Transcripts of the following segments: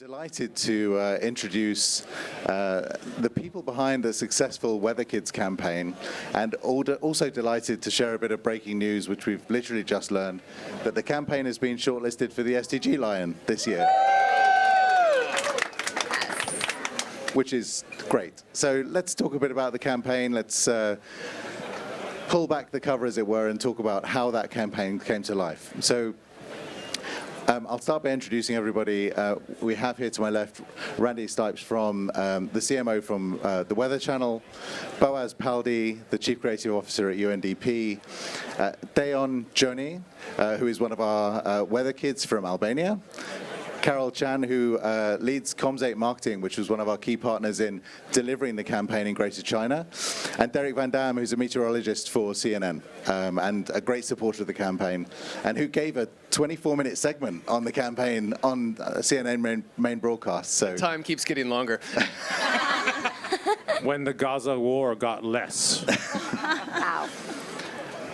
Delighted to introduce the people behind the successful Weather Kids campaign, and also delighted to share a bit of breaking news, which we've literally just learned, that the campaign has been shortlisted for the SDG Lion this year. Which is great. So let's talk a bit about the campaign. Let's pull back the cover, as it were, and talk about how that campaign came to life. So I'll start by introducing everybody. We have here to my left Randi Stipes from the CMO from the Weather Channel, Boaz Paldi, the Chief Creative Officer at UNDP, Deon, Gjoni, who is one of our Weather Kids from Albania, Carol Chan, who leads Comms8 Marketing, which was one of our key partners in delivering the campaign in Greater China, and Derek Van Dam, who's a meteorologist for CNN and a great supporter of the campaign, and who gave a 24-minute segment on the campaign on CNN main broadcast. So time keeps getting longer. When the Gaza war got less. Wow.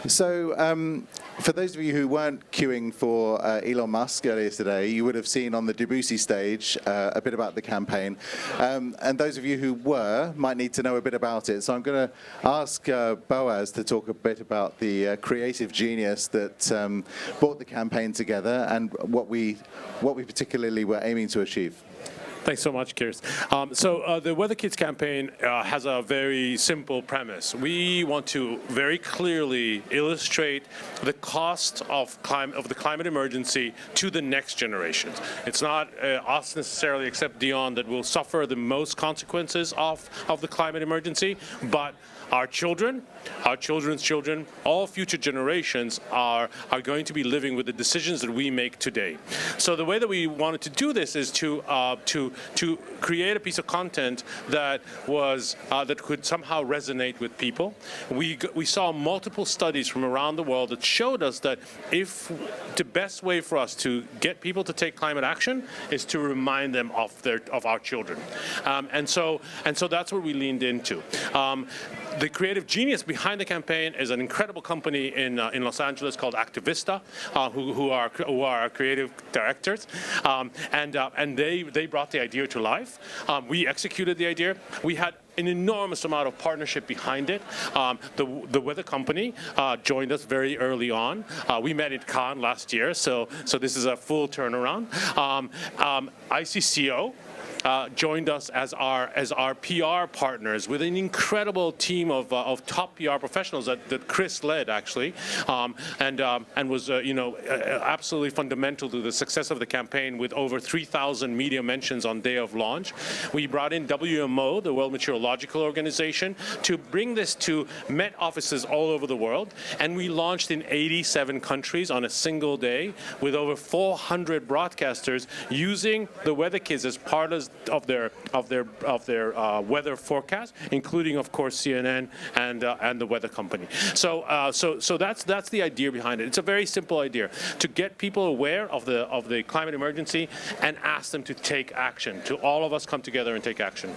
So for those of you who weren't queuing for Elon Musk earlier today, you would have seen on the Debussy stage a bit about the campaign. And those of you who were might need to know a bit about it. So I'm going to ask Boaz to talk a bit about the creative genius that brought the campaign together and what we particularly were aiming to achieve. Thanks so much, Kirs. So the Weather Kids campaign has a very simple premise. We want to very clearly illustrate the cost of the climate emergency to the next generations. It's not us necessarily, except Deon, that will suffer the most consequences of the climate emergency, but our children, our children's children, all future generations are going to be living with the decisions that we make today. So the way that we wanted to do this is to create a piece of content that was that could somehow resonate with people. We saw multiple studies from around the world that showed us that if the best way for us to get people to take climate action is to remind them of our children, and so that's what we leaned into. The creative genius behind the campaign is an incredible company in Los Angeles called Activista, who are our creative directors, and they brought the idea to life. We executed the idea. We had an enormous amount of partnership behind it. The weather company joined us very early on. We met at Cannes last year, so this is a full turnaround. ICCO joined us as our PR partners with an incredible team of top PR professionals that Chris led, actually, and was absolutely fundamental to the success of the campaign, with over 3,000 media mentions on day of launch. We brought in WMO, the World Meteorological Organization, to bring this to Met offices all over the world, and we launched in 87 countries on a single day with over 400 broadcasters using the Weather Kids as part of their weather forecast, including, of course, CNN and the weather company. So that's the idea behind it. It's a very simple idea: to get people aware of the climate emergency and ask them to take action. To all of us come together and take action.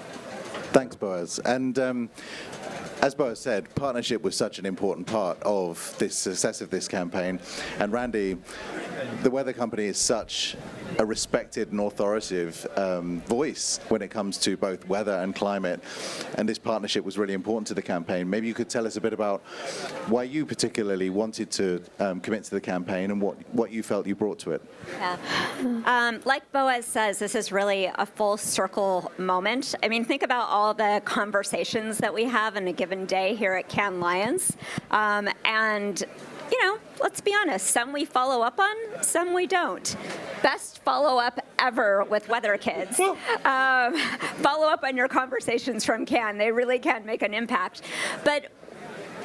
Thanks, Boaz. And as Boaz said, partnership was such an important part of the success of this campaign. And Randi, the weather company is such a respected and authoritative voice when it comes to both weather and climate. And this partnership was really important to the campaign. Maybe you could tell us a bit about why you particularly wanted to commit to the campaign and what you felt you brought to it. Yeah. Like Boaz says, this is really a full circle moment. I mean, think about all the conversations that we have in a given day here at Cannes Lions. And let's be honest, some we follow up on, some we don't. Best follow-up ever with Weather Kids. Follow up on your conversations from Cannes. They really can make an impact. But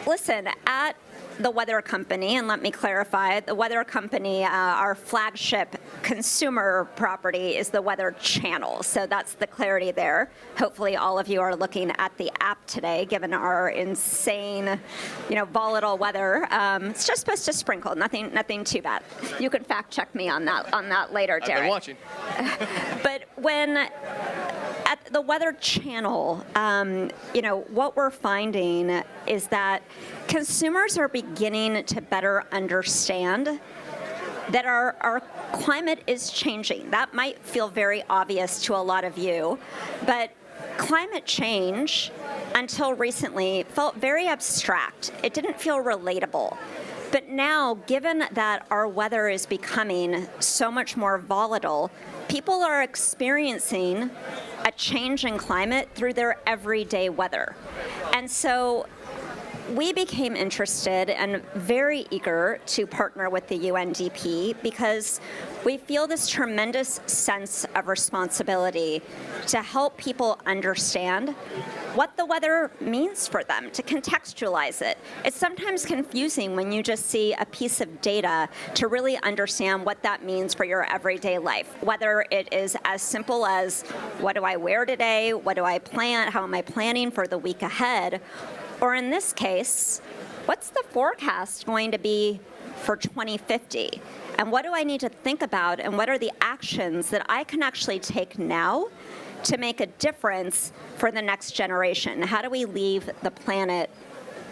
listen, at the Weather Company, and let me clarify, the Weather Company, our flagship consumer property is the Weather Channel. So that's the clarity there. Hopefully all of you are looking at the app today, given our insane, volatile weather. It's just supposed to sprinkle, nothing too bad. You can fact check me on that later, Derek. I've been watching. But when at the Weather Channel, what we're finding is that consumers are beginning to better understand that our climate is changing. That might feel very obvious to a lot of you, but climate change, until recently, felt very abstract. It didn't feel relatable. But now, given that our weather is becoming so much more volatile, people are experiencing a change in climate through their everyday weather. And so we became interested and very eager to partner with the UNDP because we feel this tremendous sense of responsibility to help people understand what the weather means for them, to contextualize it. It's sometimes confusing when you just see a piece of data to really understand what that means for your everyday life, whether it is as simple as what do I wear today, what do I plan, how am I planning for the week ahead, or in this case, what's the forecast going to be for 2050? And what do I need to think about, and what are the actions that I can actually take now to make a difference for the next generation? How do we leave the planet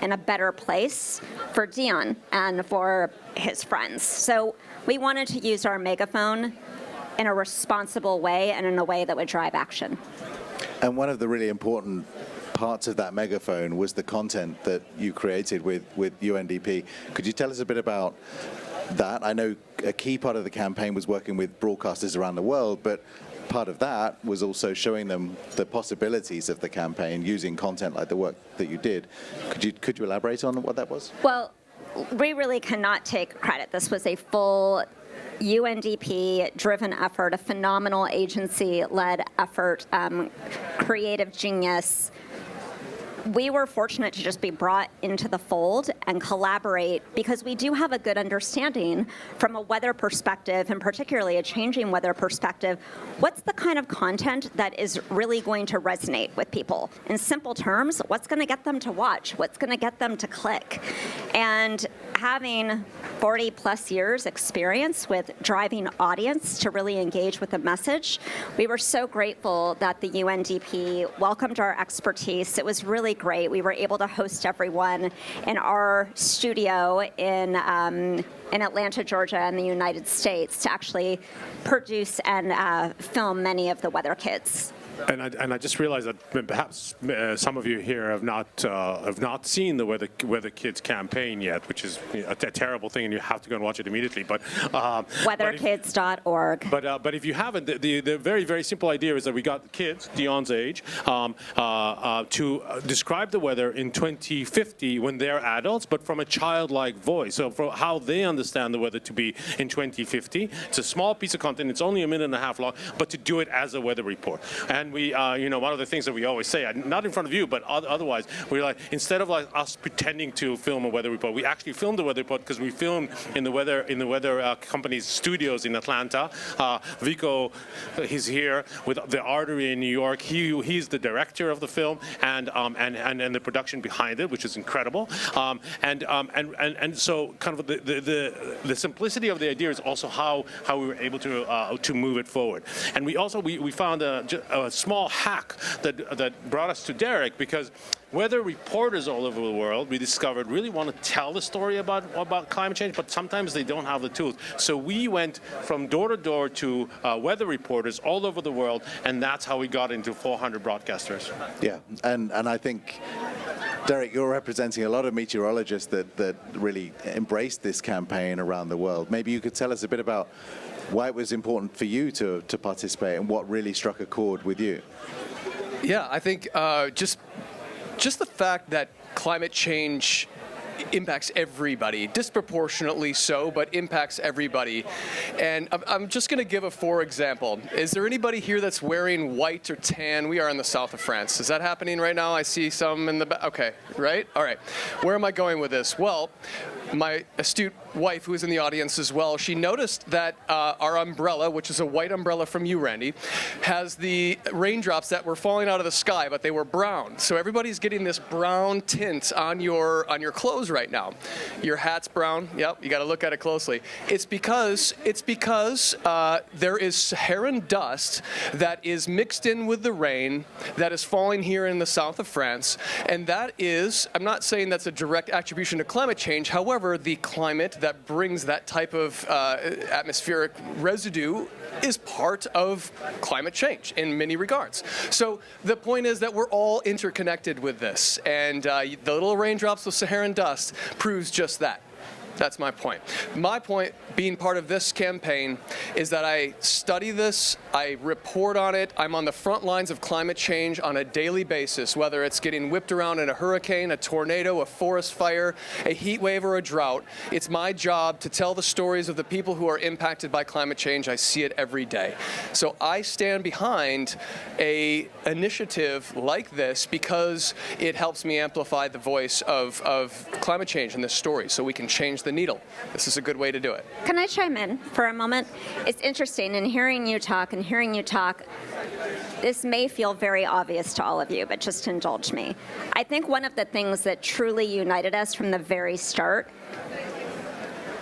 in a better place for Deon and for his friends? So we wanted to use our megaphone in a responsible way and in a way that would drive action. And one of the really important parts of that megaphone was the content that you created with UNDP. Could you tell us a bit about that? I know a key part of the campaign was working with broadcasters around the world, but part of that was also showing them the possibilities of the campaign using content like the work that you did. Could you elaborate on what that was? Well, we really cannot take credit. This was a full UNDP-driven effort, a phenomenal agency-led effort, creative genius. We were fortunate to just be brought into the fold and collaborate because we do have a good understanding from a weather perspective, and particularly a changing weather perspective, what's the kind of content that is really going to resonate with people? In simple terms, what's going to get them to watch? What's going to get them to click? And having 40 plus years experience with driving audience to really engage with the message, we were so grateful that the UNDP welcomed our expertise. It was really great. We were able to host everyone in our studio in Atlanta, Georgia, in the United States to actually produce and film many of the Weather Kids. And I just realized that perhaps some of you here have not seen the Weather Kids campaign yet, which is a terrible thing, and you have to go and watch it immediately. But weatherkids.org. But if you haven't, the very, very simple idea is that we got kids, Deon's age, to describe the weather in 2050 when they're adults, but from a childlike voice. So for how they understand the weather to be in 2050. It's a small piece of content. It's only a minute and a half long, but to do it as a weather report. And we, one of the things that we always say, not in front of you, but otherwise, we're like, instead of like us pretending to film a weather report, we actually filmed the weather report because we filmed in the weather company's studios in Atlanta. Vico, he's here with the Artery in New York. He's the director of the film and the production behind it, which is incredible. And so kind of the simplicity of the idea is also how we were able to move it forward. And we also we found a small hack that brought us to Derek, because weather reporters all over the world, we discovered, really want to tell the story about climate change, but sometimes they don't have the tools. So we went from door to door to weather reporters all over the world, and that's how we got into 400 broadcasters. Yeah, and I think, Derek, you're representing a lot of meteorologists that really embraced this campaign around the world. Maybe you could tell us a bit about why it was important for you to participate and what really struck a chord with you. Yeah, I think just the fact that climate change impacts everybody, disproportionately so, but impacts everybody. And I'm just going to give a for example. Is there anybody here that's wearing white or tan? We are in the south of France. Is that happening right now? I see some in the back. Okay, right? All right. Where am I going with this? Well, my astute wife, who is in the audience as well, she noticed that our umbrella, which is a white umbrella from you, Randi, has the raindrops that were falling out of the sky, but they were brown. So everybody's getting this brown tint on your clothes right now. Your hat's brown. Yep, you got to look at it closely. It's because there is Saharan dust that is mixed in with the rain that is falling here in the south of France, and that is, I'm not saying that's a direct attribution to climate change. However, the climate, that brings that type of atmospheric residue is part of climate change in many regards. So the point is that we're all interconnected with this, and the little raindrops of Saharan dust proves just that. That's my point. My point, being part of this campaign, is that I study this, I report on it, I'm on the front lines of climate change on a daily basis, whether it's getting whipped around in a hurricane, a tornado, a forest fire, a heat wave, or a drought. It's my job to tell the stories of the people who are impacted by climate change. I see it every day. So I stand behind an initiative like this because it helps me amplify the voice of climate change in this story so we can change the needle. This is a good way to do it. Can I chime in for a moment? It's interesting in hearing you talk, this may feel very obvious to all of you, but just indulge me. I think one of the things that truly united us from the very start,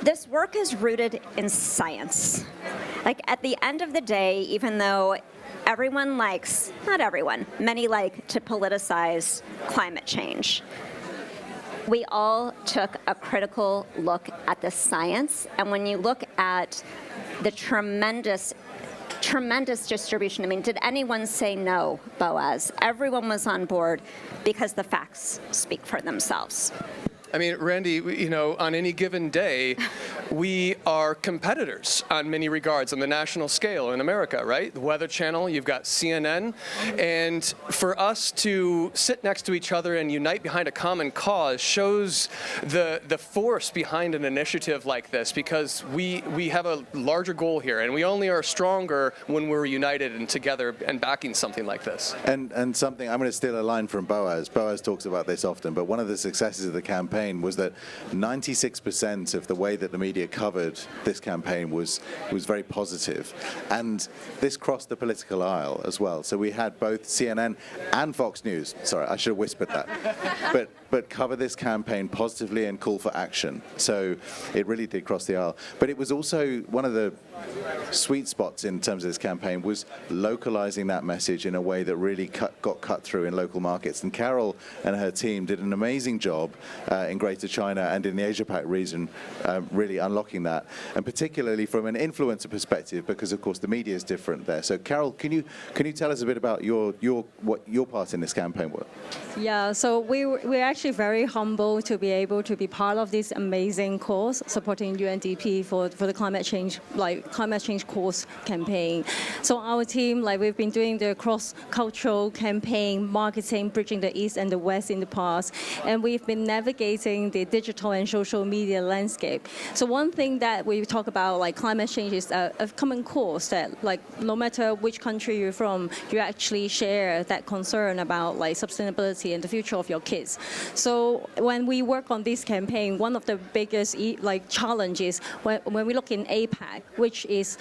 this work is rooted in science. Like at the end of the day, even though everyone likes, not everyone, many like to politicize climate change, we all took a critical look at the science, and when you look at the tremendous distribution, I mean, did anyone say no, Boaz? Everyone was on board because the facts speak for themselves. I mean, Randi, you know, on any given day, we are competitors on many regards on the national scale in America, right? The Weather Channel, you've got CNN. And for us to sit next to each other and unite behind a common cause shows the force behind an initiative like this, because we have a larger goal here, and we only are stronger when we're united and together and backing something like this. And something, I'm going to steal a line from Boaz. Boaz talks about this often, but one of the successes of the campaign was that 96% of the way that the media covered this campaign was very positive. And this crossed the political aisle as well. So we had both CNN and Fox News, sorry, I should have whispered that, but cover this campaign positively and call for action. So it really did cross the aisle. But it was also one of the sweet spots in terms of this campaign was localizing that message in a way that really got cut through in local markets. And Carol and her team did an amazing job in Greater China and in the Asia-Pac region, really unlocking that, and particularly from an influencer perspective, because of course the media is different there. So Carol, can you tell us a bit about what your part in this campaign was? Yeah, so we're actually very humbled to be able to be part of this amazing cause supporting UNDP for the climate change cause campaign. So our team, we've been doing the cross-cultural campaign, marketing, bridging the East and the West in the past, and we've been navigating the digital and social media landscape. So one thing that we talk about, climate change, is a common cause that, no matter which country you're from, you actually share that concern about sustainability and the future of your kids. So when we work on this campaign, one of the biggest challenges when we look in APAC, which is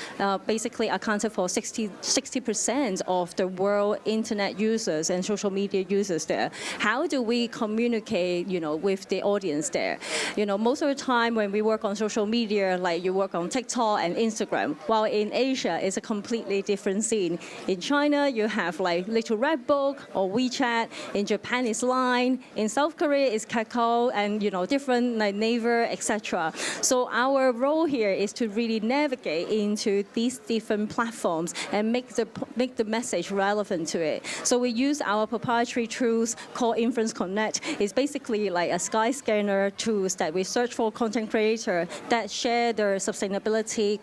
basically accounted for 60% of the world internet users and social media users there. How do we communicate, with the audience there? Most of the time when we work on social media, you work on TikTok and Instagram, while in Asia it's a completely different scene. In China, you have Little Red Book or WeChat. In Japan, it's Line. In South Korea, it's Kakao, and different Naver, etc. So our role here is to really navigate into these different platforms and make the message relevant to it. So we use our proprietary tools called Inference Connect. It's basically a sky scanner tools that we search for content creator that share their sustainability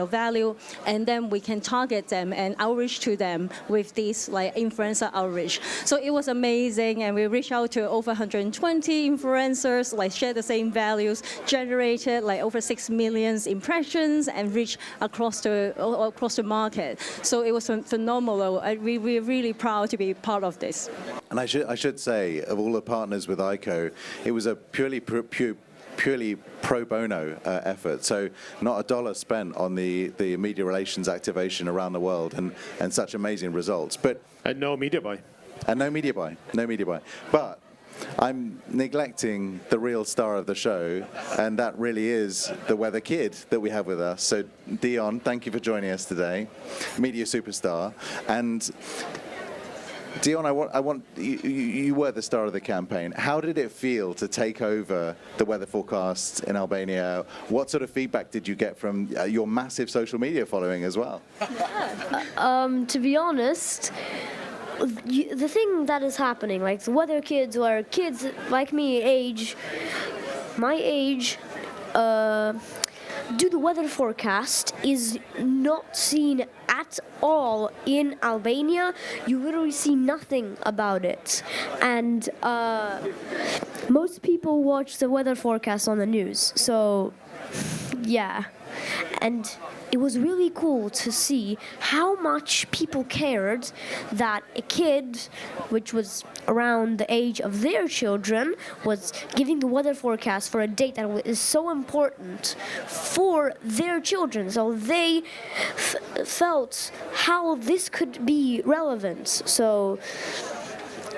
value, and then we can target them and outreach to them with this influencer outreach. So it was amazing, and we reached out to over 120 influencers, share the same values, generated over 6 million impressions, and reached across the market. So it was phenomenal. We're really proud to be part of this. And I should say, of all the partners with ICCO, it was a purely pro bono effort. So not a dollar spent on the media relations activation around the world, and such amazing results. But And no media buy. And no media buy. But I'm neglecting the real star of the show, and that really is the weather kid that we have with us. So Deon, thank you for joining us today, media superstar. And Deon, I want you were the star of the campaign. How did it feel to take over the weather forecasts in Albania? What sort of feedback did you get from your massive social media following as well? To be honest, the thing that is happening, like the weather kids or kids like me, my age, do the weather forecast is not seen at all in Albania. You literally see nothing about it. And most people watch the weather forecast on the news. So, yeah. And it was really cool to see how much people cared that a kid, which was around the age of their children, was giving the weather forecast for a date that is so important for their children. So they felt how this could be relevant. So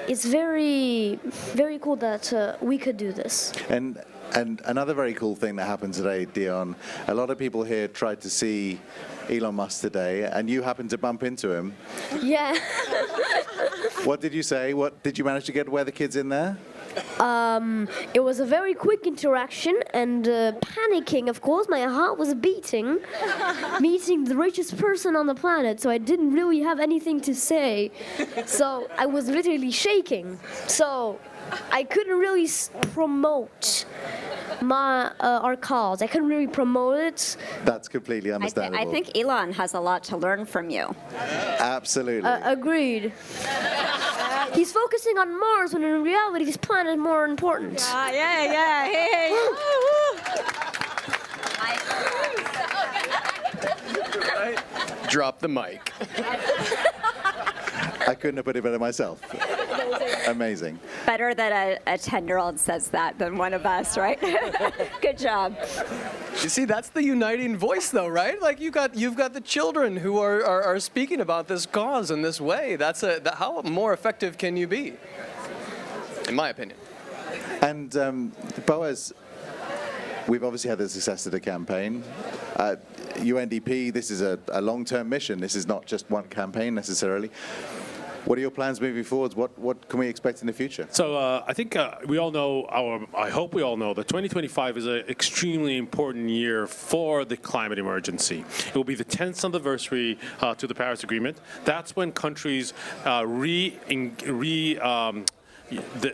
it's very, very cool that we could do this. And another very cool thing that happened today, Deon, a lot of people here tried to see Elon Musk today, and you happened to bump into him. Yeah. What did you say? What did you manage to get weather kids in there? It was a very quick interaction and panicking, of course. My heart was beating, meeting the richest person on the planet, so I didn't really have anything to say. So I was literally shaking. So I couldn't really promote our cause. I couldn't really promote it. That's completely understandable. I think Elon has a lot to learn from you. Absolutely. Agreed. He's focusing on Mars when in reality this planet is more important. Yeah. Hey. Drop the mic. I couldn't have put it better myself. Amazing. Better that a 10-year-old says that than one of us, right? Good job. You see, that's the uniting voice, though, right? Like you've got the children who are speaking about this cause in this way. How more effective can you be, in my opinion? And Boaz, we've obviously had the success of the campaign. UNDP, this is a long-term mission. This is not just one campaign necessarily. What are your plans moving forward? What can we expect in the future? So I think we all know, I hope we all know, that 2025 is an extremely important year for the climate emergency. It will be the 10th anniversary to the Paris Agreement. That's when countries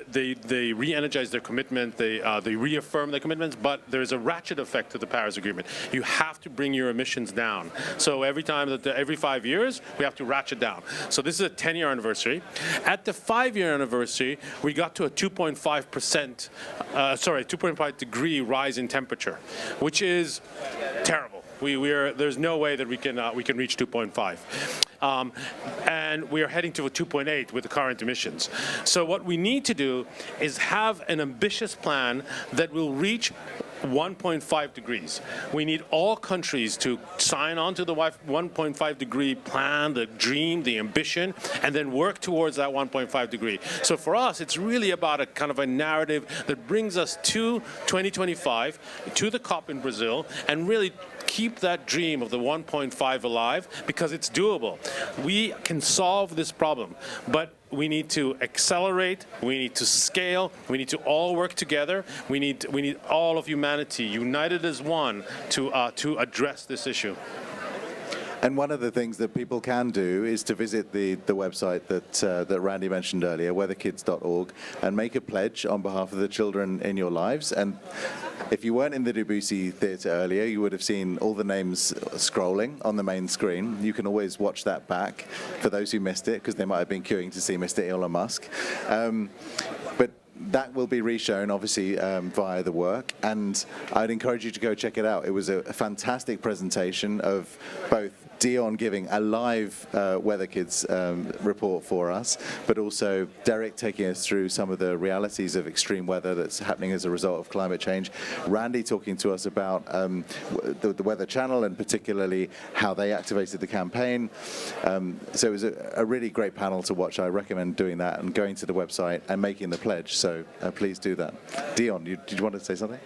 they re-energize their commitment, they reaffirm their commitments, but there's a ratchet effect to the Paris Agreement. You have to bring your emissions down. So every 5 years, we have to ratchet down. So this is a 10-year anniversary. At the 5-year anniversary, we got to a 2.5 degree rise in temperature, which is terrible. There's no way that we can reach 2.5. And we are heading to a 2.8 with the current emissions. So what we need to do is have an ambitious plan that will reach 1.5 degrees. We need all countries to sign on to the 1.5 degree plan, the dream, the ambition, and then work towards that 1.5 degree. So for us, it's really about a kind of a narrative that brings us to 2025, to the COP in Brazil, and really keep that dream of the 1.5 alive, because it's doable. We can solve this problem, but we need to accelerate, we need to scale, we need to all work together, we need all of humanity united as one to address this issue. And one of the things that people can do is to visit the website that Randi mentioned earlier, weatherkids.org, and make a pledge on behalf of the children in your lives. And if you weren't in the Debussy Theatre earlier, you would have seen all the names scrolling on the main screen. You can always watch that back for those who missed it, because they might have been queuing to see Mr. Elon Musk. But that will be reshown, obviously, via the work, and I'd encourage you to go check it out. It was a fantastic presentation of both Deon giving a live Weather Kids report for us, but also Derek taking us through some of the realities of extreme weather that's happening as a result of climate change. Randi talking to us about the Weather Channel, and particularly how they activated the campaign. So it was a really great panel to watch. I recommend doing that and going to the website and making the pledge. So please do that. Deon, did you want to say something?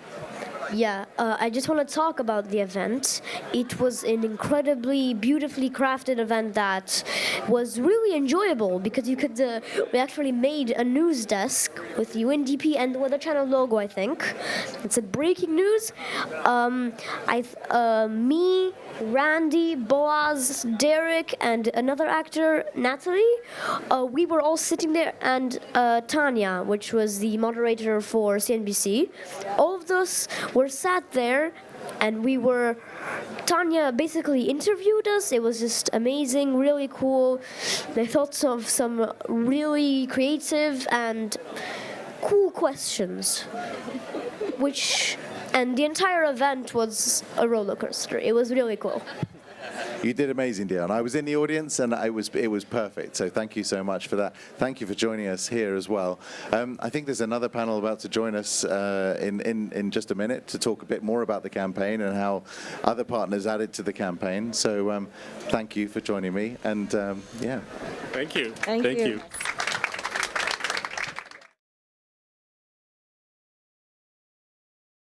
Yeah, I just want to talk about the event. It was an incredibly beautifully crafted event that was really enjoyable because you could. We actually made a news desk with UNDP and the Weather Channel logo. I think it's a breaking news. Me, Randi, Boaz, Derek, and another actor, Natalie. We were all sitting there, and Tanya, which was the moderator for CNBC. All of us were sat there, and Tanya basically interviewed us. It was just amazing, really cool. They thought of some really creative and cool questions, and the entire event was a roller coaster. It was really cool. You did amazing, Deon. I was in the audience, and it was perfect. So thank you so much for that. Thank you for joining us here as well. I think there's another panel about to join us in just a minute to talk a bit more about the campaign and how other partners added to the campaign. So thank you for joining me. And yeah. Thank you. Thank you.